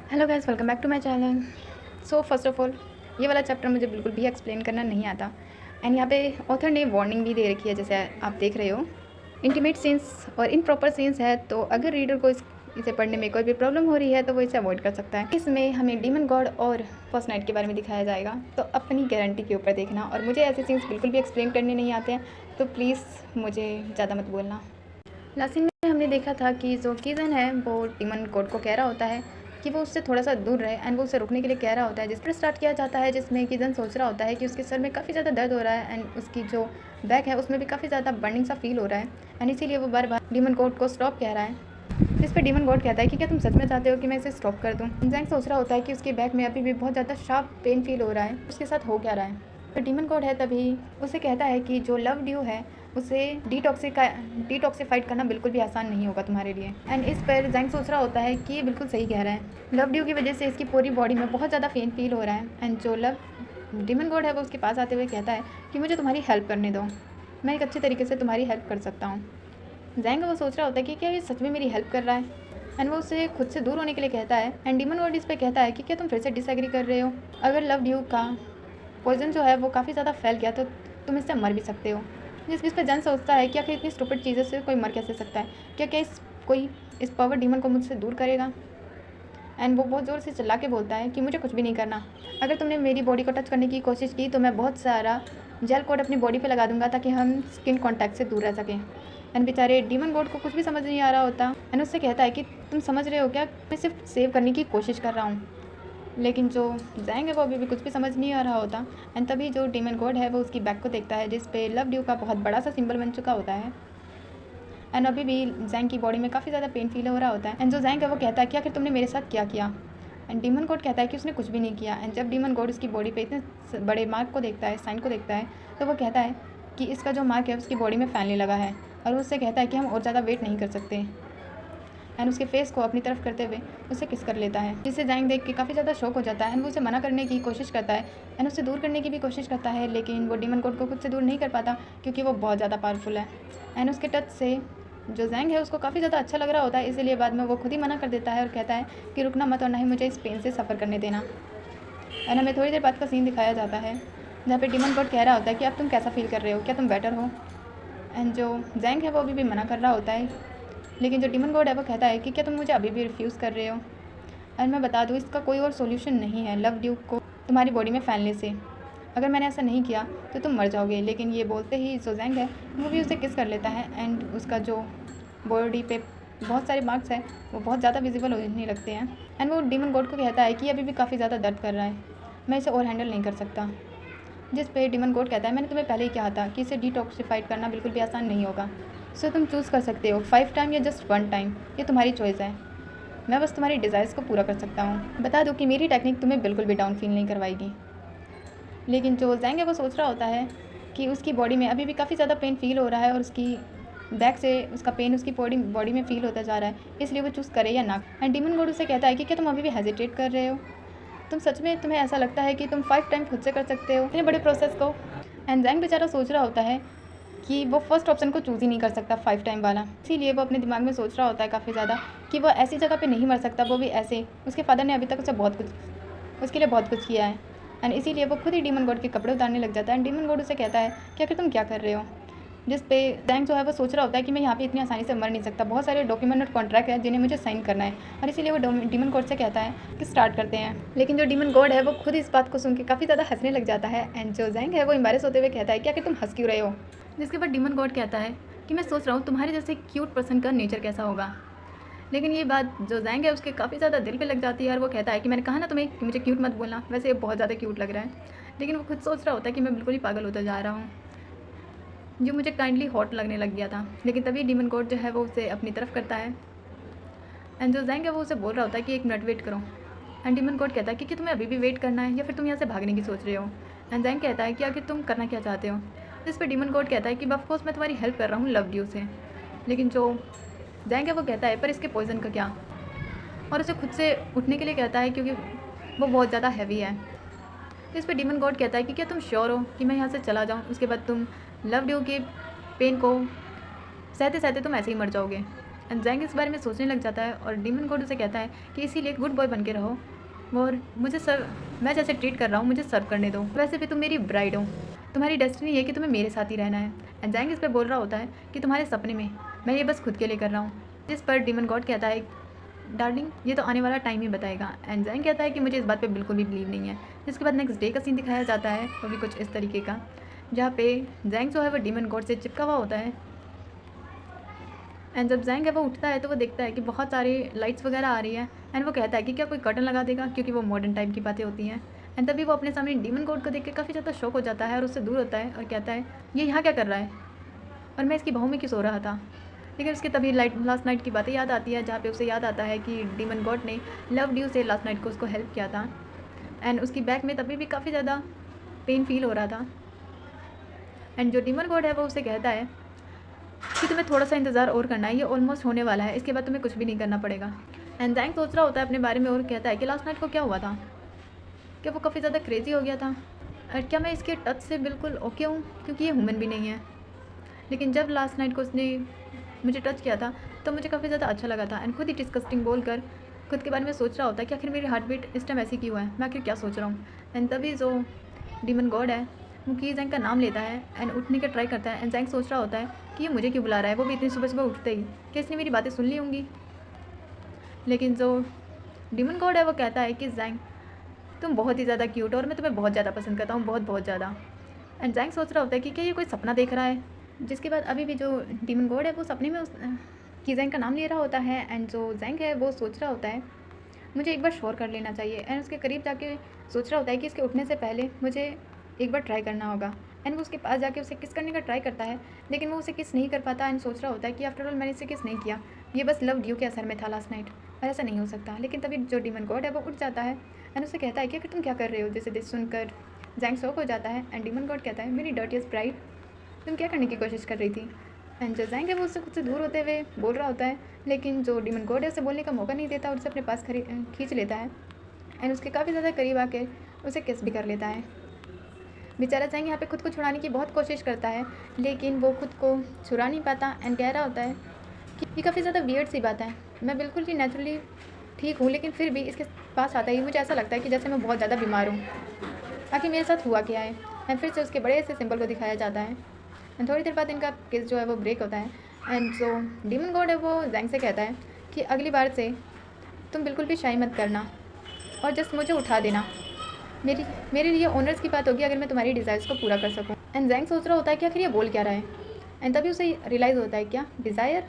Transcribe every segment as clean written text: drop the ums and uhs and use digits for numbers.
Hello guys, welcome back to my channel. So first of all, ये वाला chapter मुझे बिल्कुल भी एक्सप्लेन करना नहीं आता। एंड यहाँ पे ऑथर ने वार्निंग भी दे रखी है, जैसे आप देख रहे हो। इंटीमेट सीन्स और इनप्रॉपर सीन्स है, तो अगर रीडर को इसे पढ़ने में कोई भी प्रॉब्लम हो रही है तो वो इसे अवॉइड कर सकता है। इसमें हमें डीमन गॉड और फर्स्ट नाइट के बारे में दिखाया जाएगा, तो अपनी गारंटी के ऊपर देखना। और मुझे ऐसे सीन्स बिल्कुल भी एक्सप्लेन करने नहीं आते हैं, तो प्लीज़ मुझे ज़्यादा मत बोलना। लास्ट सीन में हमने देखा था कि जो कीजन है वो डीमन गॉड को कह रहा होता है कि वो उससे थोड़ा सा दूर रहे, एंड वो उसे रोकने के लिए कह रहा होता है। जिस पर स्टार्ट किया जाता है, जिसमें कीजन सोच रहा होता है कि उसके सर में काफ़ी ज़्यादा दर्द हो रहा है, एंड उसकी जो बैक है उसमें भी काफ़ी ज़्यादा बर्निंग सा फील हो रहा है, एंड इसीलिए वो बार बार डीमन गॉड को स्टॉप कह रहा है। इस पर डीमन गॉड कहता है कि क्या तुम सच में चाहते हो कि मैं इसे स्टॉप कर दूँ। जैंग सोच रहा होता है कि उसकी बैक में अभी भी बहुत ज़्यादा शार्प पेन फील हो रहा है, उसके साथ हो क्या रहा है। तो डीमन गॉड है तभी उसे कहता है कि जो लव ड्यू है उसे डिटॉक्सिफाइड करना बिल्कुल भी आसान नहीं होगा तुम्हारे लिए। एंड इस पर जैंग सोच रहा होता है कि ये बिल्कुल सही कह रहा है। लव ड्यू की वजह से इसकी पूरी बॉडी में बहुत ज़्यादा पेन फील हो रहा है, एंड जो डीमन गॉड है वो उसके पास आते हुए कहता है कि मुझे तुम्हारी हेल्प करने दो, मैं एक अच्छे तरीके से तुम्हारी हेल्प कर सकता हूँ। जैंग वो सोच रहा होता है कि क्या ये सच में मेरी हेल्प कर रहा है, एंड वो उसे खुद से दूर होने के लिए कहता है। एंड डीमन गॉड इस पर कहता है कि क्या तुम फिर से डिसएग्री कर रहे हो। अगर लव ड्यू का पॉइजन जो है वो काफ़ी ज़्यादा फैल गया तो तुम इससे मर भी सकते हो। जिस पर जन सोचता है कि आखिर इतनी स्टूपिड चीज़ों से कोई मर कैसे सकता है, क्या क्या कोई इस पावर डीमन को मुझसे दूर करेगा। एंड वो बहुत ज़ोर से चिल्ला के बोलता है कि मुझे कुछ भी नहीं करना, अगर तुमने मेरी बॉडी को टच करने की कोशिश की तो मैं बहुत सारा जेल कोड अपनी बॉडी पे लगा दूंगा ताकि हम स्किन कॉन्टैक्ट से दूर रह सकें। एंड बेचारे डीमन गॉड को कुछ भी समझ नहीं आ रहा होता, एंड उससे कहता है कि तुम समझ रहे हो क्या, मैं सिर्फ सेव करने की कोशिश कर रहा हूँ। लेकिन जो जैंग है वो अभी भी कुछ भी समझ नहीं आ रहा होता। एंड तभी जो डीमन गॉड है वो उसकी बैक को देखता है, जिस पे लव ड्यू का बहुत बड़ा सा सिंबल बन चुका होता है। एंड अभी भी जैंग की बॉडी में काफ़ी ज़्यादा पेन फील हो रहा होता है। एंड जो जैंग है वो कहता है कि आखिर तुमने मेरे साथ क्या किया। एंड डीमन गॉड कहता है कि उसने कुछ भी नहीं किया। एंड जब डीमन गॉड उसकी बॉडी पे इतने बड़े मार्क को देखता है, साइन को देखता है, तो वो कहता है कि इसका जो मार्क है उसकी बॉडी में फैलने लगा है, और उससे कहता है कि हम और ज़्यादा वेट नहीं कर सकते। एंड उसके फेस को अपनी तरफ करते हुए उसे किस कर लेता है, जिसे जैंग देख के काफ़ी ज़्यादा शौक हो जाता है। एंड वो उसे मना करने की कोशिश करता है, एंड उसे दूर करने की भी कोशिश करता है, लेकिन वो डीमन गॉड को खुद से दूर नहीं कर पाता क्योंकि वो बहुत ज़्यादा पावरफुल है। एंड उसके टच से जो जैंग है उसको काफ़ी ज़्यादा अच्छा लग रहा होता है, इसीलिए बाद में वो खुद ही मना कर देता है और कहता है कि रुकना मत और ना ही मुझे इस पेन से सफ़र करने देना। एंड हमें थोड़ी देर बाद का सीन दिखाया जाता है जहाँ पे डीमन गॉड कह रहा होता है कि अब तुम कैसा फील कर रहे हो, क्या तुम बेटर हो। एंड जो जैंग है वो अभी भी मना कर रहा होता है, लेकिन जो डीमन गॉड है वो कहता है कि क्या तुम मुझे अभी भी रिफ्यूज़ कर रहे हो। एंड मैं बता दूँ, इसका कोई और सोल्यूशन नहीं है लव ड्यू को तुम्हारी बॉडी में फैलने से। अगर मैंने ऐसा नहीं किया तो तुम मर जाओगे। लेकिन ये बोलते ही जो जैंग है वो भी उसे किस कर लेता है, एंड उसका जो बॉडी पे बहुत सारे मार्क्स हैं वो बहुत ज़्यादा विजिबल होने लगते हैं। एंड वो डीमन गॉड को कहता है कि अभी भी काफ़ी ज़्यादा दर्द कर रहा है, मैं इसे और हैंडल नहीं कर सकता। जिस पे डीमन गॉड कहता है मैंने तुम्हें पहले ही कहा था कि इसे डिटॉक्सिफाइड करना बिल्कुल भी आसान नहीं होगा, सो तुम चूज़ कर सकते हो 5 टाइम या जस्ट 1 टाइम, ये तुम्हारी चॉइस है। मैं बस तुम्हारी डिज़ायर्स को पूरा कर सकता हूँ। बता दूँ कि मेरी टेक्निक तुम्हें बिल्कुल भी डाउन फील नहीं करवाएगी। लेकिन जो जैंग है वो सोच रहा होता है कि उसकी बॉडी में अभी भी काफ़ी ज़्यादा पेन फील हो रहा है, और उसकी बैक से उसका पेन उसकी बॉडी में फील होता जा रहा है, इसलिए वो चूज़ करे या ना। एंड डीमन गॉड उसे कहता है कि क्या तुम अभी भी हेजिटेट कर रहे हो, तुम सच में तुम्हें ऐसा लगता है कि तुम 5 टाइम खुद से कर सकते हो इतने बड़े प्रोसेस को। एंड जैंग बेचारा सोच रहा होता है कि वो फर्स्ट ऑप्शन को चूज़ ही नहीं कर सकता 5 टाइम वाला, इसीलिए वो अपने दिमाग में सोच रहा होता है काफ़ी ज़्यादा कि वो ऐसी जगह पे नहीं मर सकता, वो भी ऐसे। उसके फादर ने अभी तक उसके लिए बहुत कुछ किया है, एंड इसीलिए वो खुद ही डीमन गॉड के कपड़े उतारने लग जाता है। एंड डीमन गॉड उसे कहता है कि आखिर तुम क्या कर रहे हो। जिस पे जैंग जो है वो सोच रहा होता है कि मैं यहाँ पे इतनी आसानी से मर नहीं सकता, बहुत सारे डॉक्यूमेंट और कॉन्ट्रैक्ट है जिन्हें मुझे साइन करना है, और इसीलिए वो डीमन गॉड से कहता है कि स्टार्ट करते हैं। लेकिन जो डीमन गॉड है वो खुद इस बात को सुन के काफ़ी ज़्यादा हंसने लग जाता है, एंड जो जैंग है वो एम्बैरेस होते हुए कहता है कि आखिर तुम हंस क्यों रहे हो। जिसके बाद डीमन गॉड कहता है कि मैं सोच रहा हूँ तुम्हारे जैसे क्यूट पर्सन का नेचर कैसा होगा। लेकिन ये बात जो जैंग है उसके काफ़ी ज़्यादा दिल पे लग जाती है, और वो कहता है कि मैंने कहा ना तुम्हें कि मुझे क्यूट मत बोलना, वैसे ये बहुत ज़्यादा क्यूट लग रहा है। लेकिन वो खुद सोच रहा होता है कि मैं बिल्कुल ही पागल होता जा रहा हूँ, जो मुझे काइंडली हॉट लगने लग गया था। लेकिन तभी डीमन गॉड जो है वो उसे अपनी तरफ करता है, एंड जो जैंग है वो उसे बोल रहा होता है कि 1 मिनट वेट करो। एंड डीमन गॉड कहता है कि तुम्हें अभी भी वेट करना है या फिर तुम यहाँ से भागने की सोच रहे हो। एंड जैंग कहता है कि आखिर तुम करना क्या चाहते हो। जिस पर डीमन गॉड कहता है कि ऑफकोर्स मैं तुम्हारी हेल्प कर रहा हूँ लव ड्यू से। लेकिन जो जैंग है वो कहता है पर इसके पॉइजन का क्या, और उसे खुद से उठने के लिए कहता है क्योंकि वो बहुत ज़्यादा हैवी है। इस पर डीमन गॉड कहता है कि क्या तुम श्योर हो कि मैं यहाँ से चला जाऊँ, उसके बाद तुम लव ड्यू के पेन को सहते सहते तुम ऐसे ही मर जाओगे। एंड जैंग इस बारे में सोचने लग जाता है और डीमन गॉड उसे कहता है कि इसीलिए गुड बॉय बन के रहो और मुझे मैं जैसे ट्रीट कर रहा हूँ मुझे सर्व करने दो, वैसे भी तुम मेरी ब्राइड हो, तुम्हारी डेस्टिनी है कि तुम्हें मेरे साथ ही रहना है। एंड जैंग इस पर बोल रहा होता है कि तुम्हारे सपने में मैं ये बस खुद के लिए कर रहा हूँ, जिस पर डीमन गॉड कहता है डार्लिंग ये तो आने वाला टाइम ही बताएगा। एंड जैंग कहता है कि मुझे इस बात पे बिल्कुल भी बिलीव नहीं है। जिसके बाद नेक्स्ट डे का सीन दिखाया जाता है, वो भी कुछ इस तरीके का, जहाँ पे जैंग जो है वो डीमन गॉड से चिपका हुआ होता है। एंड जब जैंग है वो उठता है तो वो देखता है कि बहुत सारी लाइट्स वगैरह आ रही है। एंड वो कहता है कि क्या कोई कर्टन लगा देगा, क्योंकि वो मॉडर्न टाइम की बातें होती हैं। एंड तभी वो अपने सामने डीमन गॉड को देख के काफ़ी ज़्यादा शॉक हो जाता है और उससे दूर होता है और कहता है ये यहाँ क्या कर रहा है और मैं इसकी बहू में क्यों सो रहा था। लेकिन उसके तभी लास्ट नाइट की बातें याद आती है, जहाँ पे उसे याद आता है कि डीमन गॉड ने लव ड्यू से लास्ट नाइट को उसको हेल्प किया था। एंड उसकी बैक में तभी भी काफ़ी ज़्यादा पेन फील हो रहा था। एंड जो डीमन गॉड है वो उसे कहता है कि तुम्हें थोड़ा सा इंतज़ार और करना है, ये ऑलमोस्ट होने वाला है, इसके बाद तुम्हें कुछ भी नहीं करना पड़ेगा। एंड जैंग सोच रहा होता है अपने बारे में और कहता है कि लास्ट नाइट को क्या हुआ था, क्या वो काफ़ी ज़्यादा क्रेजी हो गया था और क्या मैं इसके टच से बिल्कुल ओके हूँ, क्योंकि ये ह्यूमन भी नहीं है। लेकिन जब लास्ट नाइट को उसने मुझे टच किया था तो मुझे काफ़ी ज़्यादा अच्छा लगा था। एंड खुद ही डिस्कस्टिंग बोल कर खुद के बारे में सोच रहा होता है कि आखिर मेरी हार्ट बीट इस टाइम ऐसी क्यों है, मैं आखिर क्या सोच रहा हूँ। एंड तभी जो डीमन गॉड है वो की जैंग का नाम लेता है एंड उठने का ट्राई करता है। एंड जैंग सोच रहा होता है कि ये मुझे क्यों बुला रहा है, वो भी इतनी सुबह सुबह उठते ही, कि इसने मेरी बातें सुन ली होंगी। लेकिन जो डीमन गॉड है वो कहता है कि जैंग तुम बहुत ही ज़्यादा क्यूट हो और मैं तुम्हें बहुत ज़्यादा पसंद करता हूँ, बहुत ज़्यादा। एंड जैंग सोच रहा होता है कि क्या ये कोई सपना देख रहा है। जिसके बाद अभी भी जो डीमन गॉड है वो सपने में की जैंग का नाम ले रहा होता है। एंड जो जैंग है वो सोच रहा होता है मुझे एक बार श्योर कर लेना चाहिए। एंड उसके करीब जाके सोच रहा होता है कि इसके उठने से पहले मुझे एक बार ट्राई करना होगा। एंड वो उसके पास जाके उसे किस करने का ट्राई करता है, लेकिन वो उसे किस नहीं कर पाता। एंड सोच रहा होता है कि आफ्टर ऑल मैंने इसे किस नहीं किया, ये बस लव ड्यू के असर में था लास्ट नाइट, और ऐसा नहीं हो सकता। लेकिन तभी जो डीमन गॉड है वो उठ जाता है एंड उसे कहता है कि तुम क्या कर रहे हो। जैसे सुनकर जैंग शॉक हो जाता है। एंड डीमन गॉड कहता है मेरी डर्टीएस्ट ब्राइड, तुम क्या करने की कोशिश कर रही थी। एंड जो जैंग है वो उससे खुद से दूर होते हुए बोल रहा होता है, लेकिन जो डीमन गॉड है उसे बोलने का मौका नहीं देता और उसे अपने पास खींच लेता है। एंड उसके काफ़ी ज़्यादा करीब आके उसे किस भी कर लेता है। बेचारा जैंग यहाँ पे खुद को छुड़ाने की बहुत कोशिश करता है, लेकिन वो खुद को छुड़ा नहीं पाता। एंड कह रहा होता है कि ये काफ़ी ज़्यादा वियर्ड सी बात है, मैं बिल्कुल ही नेचुरली ठीक हूँ, लेकिन फिर भी इसके पास आता ही मुझे ऐसा लगता है कि जैसे मैं बहुत ज़्यादा बीमार हूँ। आखिर मेरे साथ हुआ क्या है। एंड फिर से उसके बड़े से सिंबल को दिखाया जाता है। एंड थोड़ी देर बाद इनका केस जो है वो ब्रेक होता है। एंड जो डीमन गॉड है वो जैंग से कहता है कि अगली बार से तुम बिल्कुल भी शाई मत करना और जस्ट मुझे उठा देना, मेरे लिए ऑनर्स की बात होगी अगर मैं तुम्हारी डिज़ायर्स को पूरा कर सकूँ। एंड जैंग सोच रहा होता है कि आखिर ये बोल क्या रहा है। एंड तभी उसे रियलाइज़ होता है क्या डिज़ायर।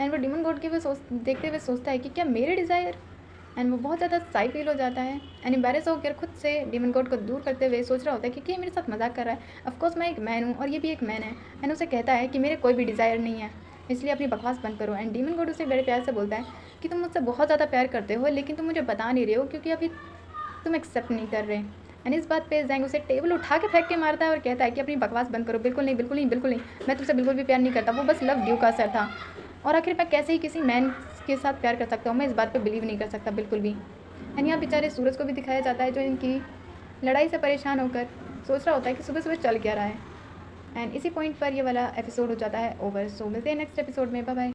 एंड वो डीमन गॉड के भी देखते हुए सोचता है कि क्या मेरे डिज़ायर। एंड वो बहुत ज़्यादा साई फील हो जाता है। एंड एम्बैरेस होकर खुद से डीमन गॉड को दूर करते हुए सोच रहा होता है कि ये मेरे साथ मजाक कर रहा है। ऑफकोर्स मैं एक मैन हूँ और ये भी एक मैन है। एंड उसे कहता है कि मेरे कोई भी डिज़ायर नहीं है, इसलिए अपनी बकवास बंद करो। एंड डीमन गॉड उसे बड़े प्यार से बोलता है कि तुम मुझसे बहुत ज़्यादा प्यार करते हो, लेकिन तुम मुझे बता नहीं रहे हो क्योंकि अभी तुम एक्सेप्ट नहीं कर रहे। एंड इस बात पे जैंग उसे टेबल उठा के फेंक के मारता है और कहता है कि अपनी बकवास बंद करो, बिल्कुल नहीं, बिल्कुल नहीं, बिल्कुल नहीं, मैं तुमसे बिल्कुल भी प्यार नहीं करता, वो बस लव ड्यू का असर था। और आखिर मैं कैसे ही किसी मैन के साथ प्यार कर सकता हूँ, मैं इस बात पे बिलीव नहीं कर सकता बिल्कुल भी। एंड यहाँ बेचारे सूरज को भी दिखाया जाता है जो इनकी लड़ाई से परेशान होकर सोच रहा होता है कि सुबह सुबह चल क्या रहा है। एंड इसी पॉइंट पर ये वाला एपिसोड हो जाता है ओवर। सो मिलते हैं नेक्स्ट एपिसोड में, बाय बाय।